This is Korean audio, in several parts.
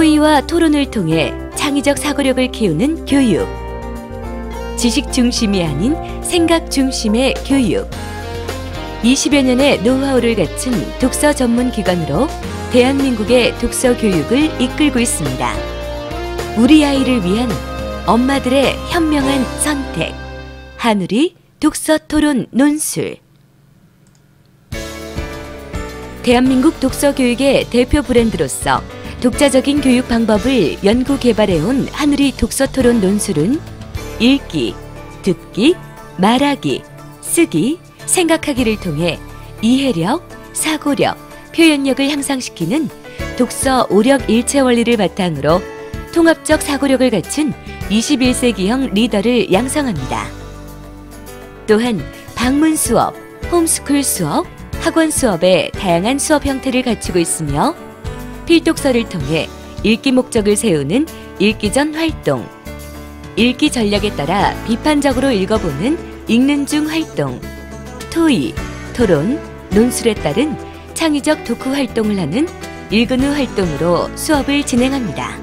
토의와 토론을 통해 창의적 사고력을 키우는 교육. 지식 중심이 아닌 생각 중심의 교육. 20여 년의 노하우를 갖춘 독서 전문 기관으로 대한민국의 독서 교육을 이끌고 있습니다. 우리 아이를 위한 엄마들의 현명한 선택. 한우리 독서 토론 논술. 대한민국 독서 교육의 대표 브랜드로서 독자적인 교육 방법을 연구 개발해온 한우리 독서 토론 논술은 읽기, 듣기, 말하기, 쓰기, 생각하기를 통해 이해력, 사고력, 표현력을 향상시키는 독서 오력 일체 원리를 바탕으로 통합적 사고력을 갖춘 21세기형 리더를 양성합니다. 또한 방문 수업, 홈스쿨 수업, 학원 수업의 다양한 수업 형태를 갖추고 있으며 필독서를 통해 읽기 목적을 세우는 읽기 전 활동, 읽기 전략에 따라 비판적으로 읽어보는 읽는 중 활동, 토의, 토론, 논술에 따른 창의적 독후 활동을 하는 읽은 후 활동으로 수업을 진행합니다.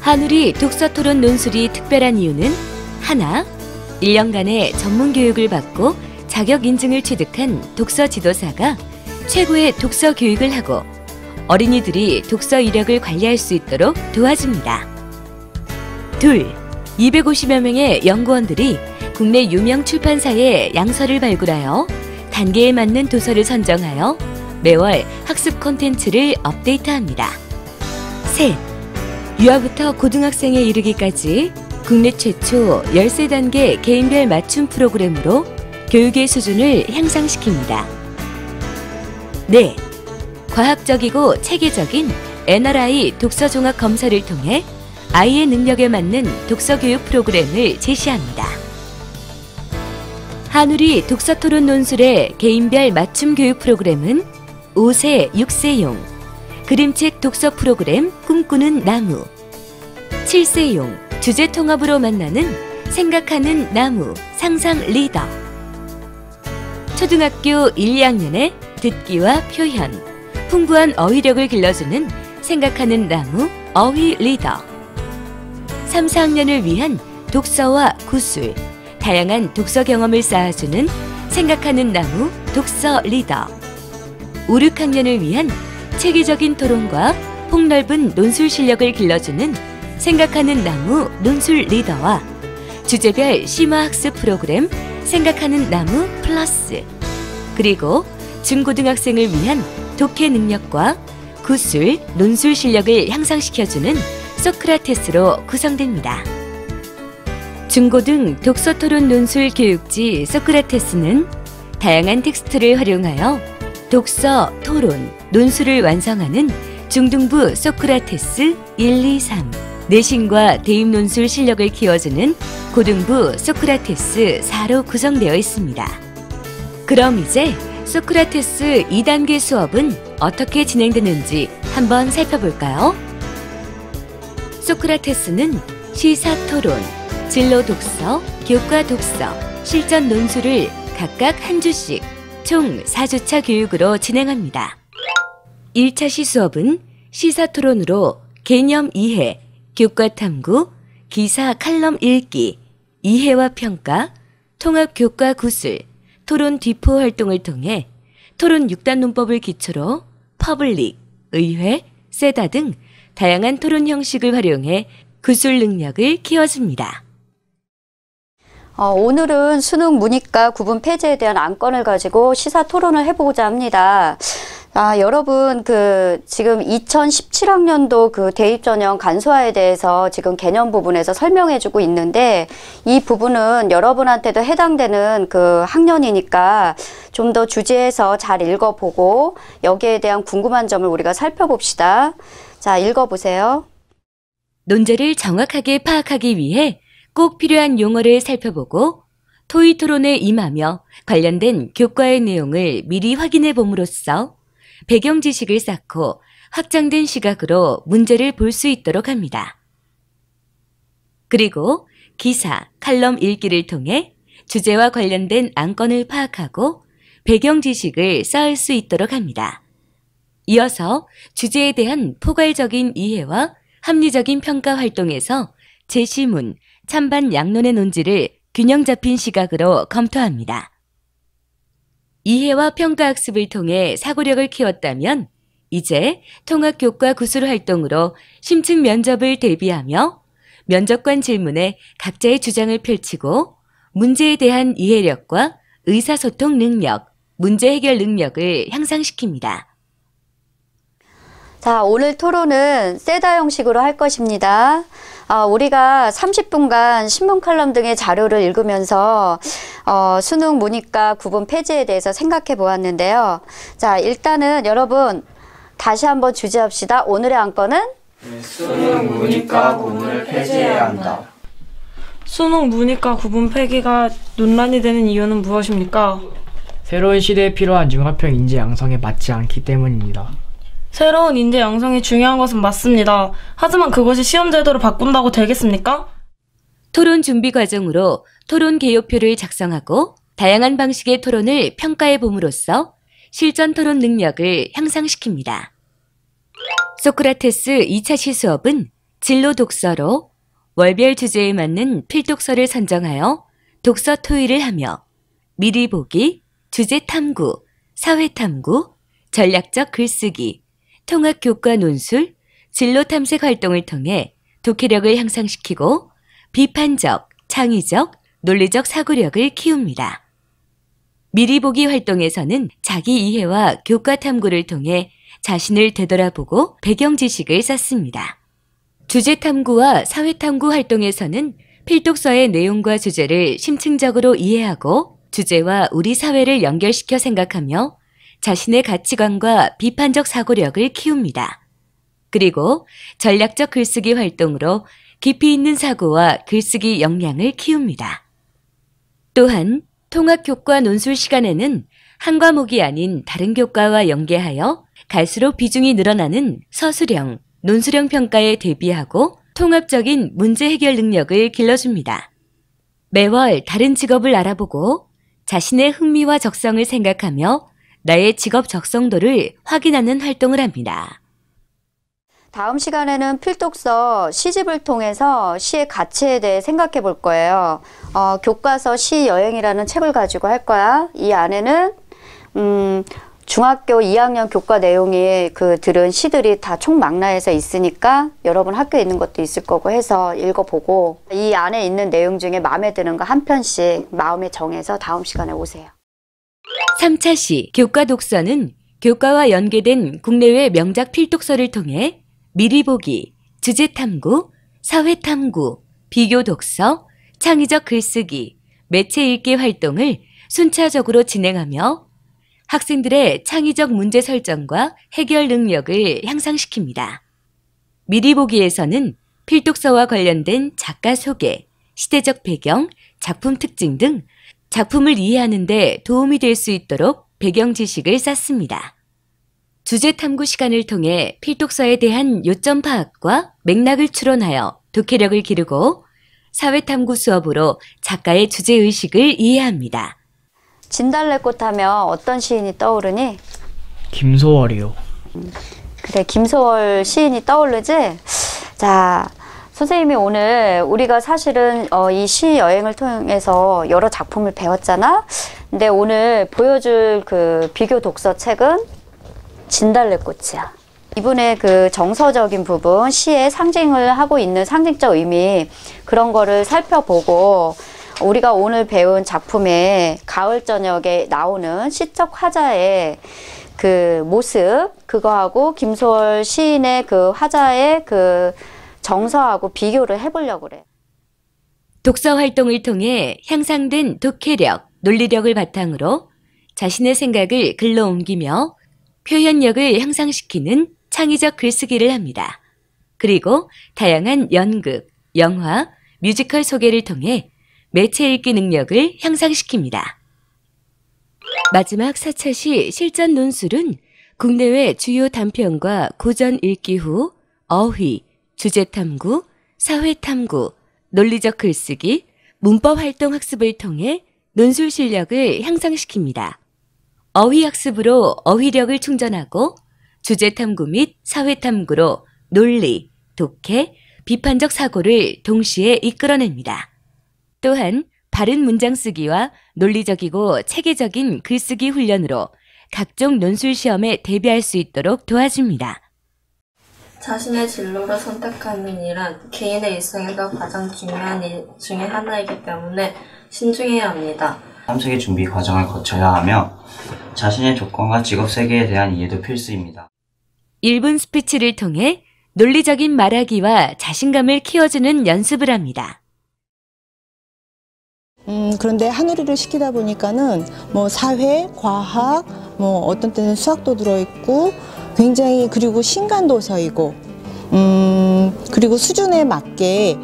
한우리 독서 토론 논술이 특별한 이유는 하나, 1년간의 전문 교육을 받고 자격 인증을 취득한 독서 지도사가 최고의 독서 교육을 하고 어린이들이 독서 이력을 관리할 수 있도록 도와줍니다. 둘, 250여 명의 연구원들이 국내 유명 출판사의 양서를 발굴하여 단계에 맞는 도서를 선정하여 매월 학습 콘텐츠를 업데이트합니다. 셋, 유아부터 고등학생에 이르기까지 국내 최초 13단계 개인별 맞춤 프로그램으로 교육의 수준을 향상시킵니다. 넷, 과학적이고 체계적인 NRI 독서 종합 검사를 통해 아이의 능력에 맞는 독서 교육 프로그램을 제시합니다. 한우리 독서 토론 논술의 개인별 맞춤 교육 프로그램은 5세, 6세용, 그림책 독서 프로그램 꿈꾸는 나무, 7세용, 주제 통합으로 만나는 생각하는 나무, 상상 리더, 초등학교 1, 2학년의 듣기와 표현, 풍부한 어휘력을 길러주는 생각하는 나무, 어휘 리더, 3, 4학년을 위한 독서와 구술, 다양한 독서 경험을 쌓아주는 생각하는 나무, 독서 리더, 5, 6학년을 위한 체계적인 토론과 폭넓은 논술 실력을 길러주는 생각하는 나무, 논술 리더와 주제별 심화학습 프로그램 생각하는 나무 플러스, 그리고 중고등학생을 위한 독해 능력과 구술, 논술 실력을 향상시켜주는 소크라테스로 구성됩니다. 중고등 독서 토론 논술 교육지 소크라테스는 다양한 텍스트를 활용하여 독서, 토론, 논술을 완성하는 중등부 소크라테스 1, 2, 3, 내신과 대입 논술 실력을 키워주는 고등부 소크라테스 4로 구성되어 있습니다. 그럼 이제 소크라테스 2단계 수업은 어떻게 진행되는지 한번 살펴볼까요? 소크라테스는 시사 토론, 진로 독서, 교과 독서, 실전 논술을 각각 한 주씩 총 4주차 교육으로 진행합니다. 1차 시수업은 시사 토론으로 개념 이해, 교과 탐구, 기사 칼럼 읽기, 이해와 평가, 통합 교과 구술, 토론 뒤포 활동을 통해 토론 6단 논법을 기초로 퍼블릭, 의회, 세다 등 다양한 토론 형식을 활용해 구술 능력을 키워줍니다. 오늘은 수능 문이과 구분 폐지에 대한 안건을 가지고 시사 토론을 해보고자 합니다. 여러분, 지금 2017학년도 대입전형 간소화에 대해서 지금 개념 부분에서 설명해주고 있는데, 이 부분은 여러분한테도 해당되는 학년이니까 좀 더 주제에서 잘 읽어보고, 여기에 대한 궁금한 점을 우리가 살펴봅시다. 자, 읽어보세요. 논제를 정확하게 파악하기 위해 꼭 필요한 용어를 살펴보고, 토의 토론에 임하며 관련된 교과의 내용을 미리 확인해 봄으로써 배경 지식을 쌓고 확장된 시각으로 문제를 볼 수 있도록 합니다. 그리고 기사, 칼럼 읽기를 통해 주제와 관련된 안건을 파악하고 배경 지식을 쌓을 수 있도록 합니다. 이어서 주제에 대한 포괄적인 이해와 합리적인 평가 활동에서 제시문, 찬반 양론의 논지를 균형 잡힌 시각으로 검토합니다. 이해와 평가 학습을 통해 사고력을 키웠다면 이제 통합교과 구술 활동으로 심층 면접을 대비하며 면접관 질문에 각자의 주장을 펼치고 문제에 대한 이해력과 의사소통 능력, 문제 해결 능력을 향상시킵니다. 자, 오늘 토론은 세다 형식으로 할 것입니다. 우리가 30분간 신문 칼럼 등의 자료를 읽으면서 수능 문이과 구분 폐지에 대해서 생각해 보았는데요. 자, 일단은 여러분 다시 한번 주제합시다. 오늘의 안건은 수능 문이과 구분을 폐지해야 한다. 수능 문이과 구분 폐기가 논란이 되는 이유는 무엇입니까? 새로운 시대에 필요한 융합형 인재 양성에 맞지 않기 때문입니다. 새로운 인재 양성이 중요한 것은 맞습니다. 하지만 그것이 시험 제도를 바꾼다고 되겠습니까? 토론 준비 과정으로 토론 개요표를 작성하고 다양한 방식의 토론을 평가해 봄으로써 실전 토론 능력을 향상시킵니다. 소크라테스 2차 시수업은 진로 독서로 월별 주제에 맞는 필독서를 선정하여 독서 토의를 하며 미리 보기, 주제 탐구, 사회 탐구, 전략적 글쓰기, 통합 교과 논술, 진로 탐색 활동을 통해 독해력을 향상시키고 비판적, 창의적, 논리적 사고력을 키웁니다. 미리 보기 활동에서는 자기 이해와 교과 탐구를 통해 자신을 되돌아보고 배경 지식을 쌓습니다. 주제 탐구와 사회 탐구 활동에서는 필독서의 내용과 주제를 심층적으로 이해하고 주제와 우리 사회를 연결시켜 생각하며 자신의 가치관과 비판적 사고력을 키웁니다. 그리고 전략적 글쓰기 활동으로 깊이 있는 사고와 글쓰기 역량을 키웁니다. 또한 통합교과 논술 시간에는 한 과목이 아닌 다른 교과와 연계하여 갈수록 비중이 늘어나는 서술형, 논술형 평가에 대비하고 통합적인 문제 해결 능력을 길러줍니다. 매월 다른 직업을 알아보고 자신의 흥미와 적성을 생각하며 나의 직업 적성도를 확인하는 활동을 합니다. 다음 시간에는 필독서 시집을 통해서 시의 가치에 대해 생각해 볼 거예요. 교과서 시 여행이라는 책을 가지고 할 거야. 이 안에는 중학교 2학년 교과 내용이 들은 시들이 다 총망라해서 있으니까 여러분 학교에 있는 것도 있을 거고 해서 읽어보고 이 안에 있는 내용 중에 마음에 드는 거 한 편씩 마음에 정해서 다음 시간에 오세요. 3차 시 교과 독서는 교과와 연계된 국내외 명작 필독서를 통해 미리 보기, 주제 탐구, 사회 탐구, 비교 독서, 창의적 글쓰기, 매체 읽기 활동을 순차적으로 진행하며 학생들의 창의적 문제 설정과 해결 능력을 향상시킵니다. 미리 보기에서는 필독서와 관련된 작가 소개, 시대적 배경, 작품 특징 등 작품을 이해하는 데 도움이 될 수 있도록 배경 지식을 쌓습니다. 주제 탐구 시간을 통해 필독서에 대한 요점 파악과 맥락을 추론하여 독해력을 기르고 사회 탐구 수업으로 작가의 주제의식을 이해합니다. 진달래꽃 하면 어떤 시인이 떠오르니? 김소월이요. 그래, 김소월 시인이 떠오르지? 자, 선생님이 오늘 우리가 사실은 이 시 여행을 통해서 여러 작품을 배웠잖아? 근데 오늘 보여줄 비교 독서 책은 진달래꽃이야. 이분의 정서적인 부분, 시의 상징을 하고 있는 상징적 의미, 그런 거를 살펴보고 우리가 오늘 배운 작품의 가을 저녁에 나오는 시적 화자의 모습, 그거하고 김소월 시인의 화자의 정서하고 비교를 해보려고 그래. 독서 활동을 통해 향상된 독해력, 논리력을 바탕으로 자신의 생각을 글로 옮기며 표현력을 향상시키는 창의적 글쓰기를 합니다. 그리고 다양한 연극, 영화, 뮤지컬 소개를 통해 매체 읽기 능력을 향상시킵니다. 마지막 4차 시 실전 논술은 국내외 주요 단편과 고전 읽기 후 어휘, 주제 탐구, 사회 탐구, 논리적 글쓰기, 문법 활동 학습을 통해 논술 실력을 향상시킵니다. 어휘 학습으로 어휘력을 충전하고 주제 탐구 및 사회 탐구로 논리, 독해, 비판적 사고를 동시에 이끌어냅니다. 또한 바른 문장 쓰기와 논리적이고 체계적인 글쓰기 훈련으로 각종 논술 시험에 대비할 수 있도록 도와줍니다. 자신의 진로를 선택하는 일은 개인의 일생에서 가장 중요한 일 중에 하나이기 때문에 신중해야 합니다. 탐색의 준비 과정을 거쳐야 하며 자신의 조건과 직업 세계에 대한 이해도 필수입니다. 1분 스피치를 통해 논리적인 말하기와 자신감을 키워주는 연습을 합니다. 그런데 한우리를 시키다 보니까는 뭐 사회, 과학, 뭐 어떤 때는 수학도 들어있고 굉장히 그리고 신간도서이고 그리고 수준에 맞게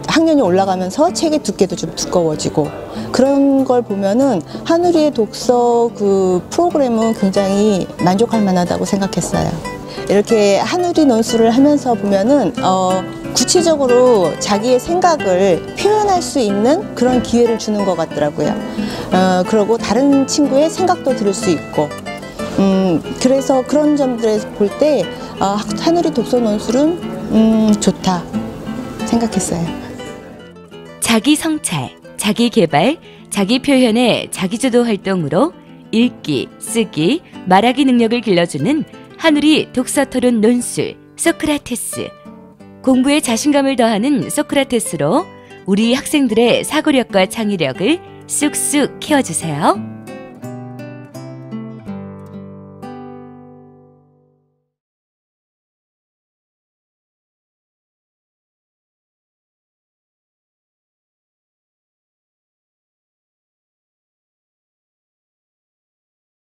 학년이 올라가면서 책의 두께도 좀 두꺼워지고 그런 걸 보면은 한우리의 독서 그 프로그램은 굉장히 만족할 만하다고 생각했어요. 이렇게 한우리 논술을 하면서 보면은 구체적으로 자기의 생각을 표현할 수 있는 그런 기회를 주는 것 같더라고요. 그리고 다른 친구의 생각도 들을 수 있고 그래서 그런 점들에서 볼 때 한우리 독서 논술은 좋다 생각했어요. 자기 성찰, 자기 개발, 자기 표현의 자기주도 활동으로 읽기, 쓰기, 말하기 능력을 길러주는 한우리 독서토론 논술 소크라테스. 공부에 자신감을 더하는 소크라테스로 우리 학생들의 사고력과 창의력을 쑥쑥 키워주세요.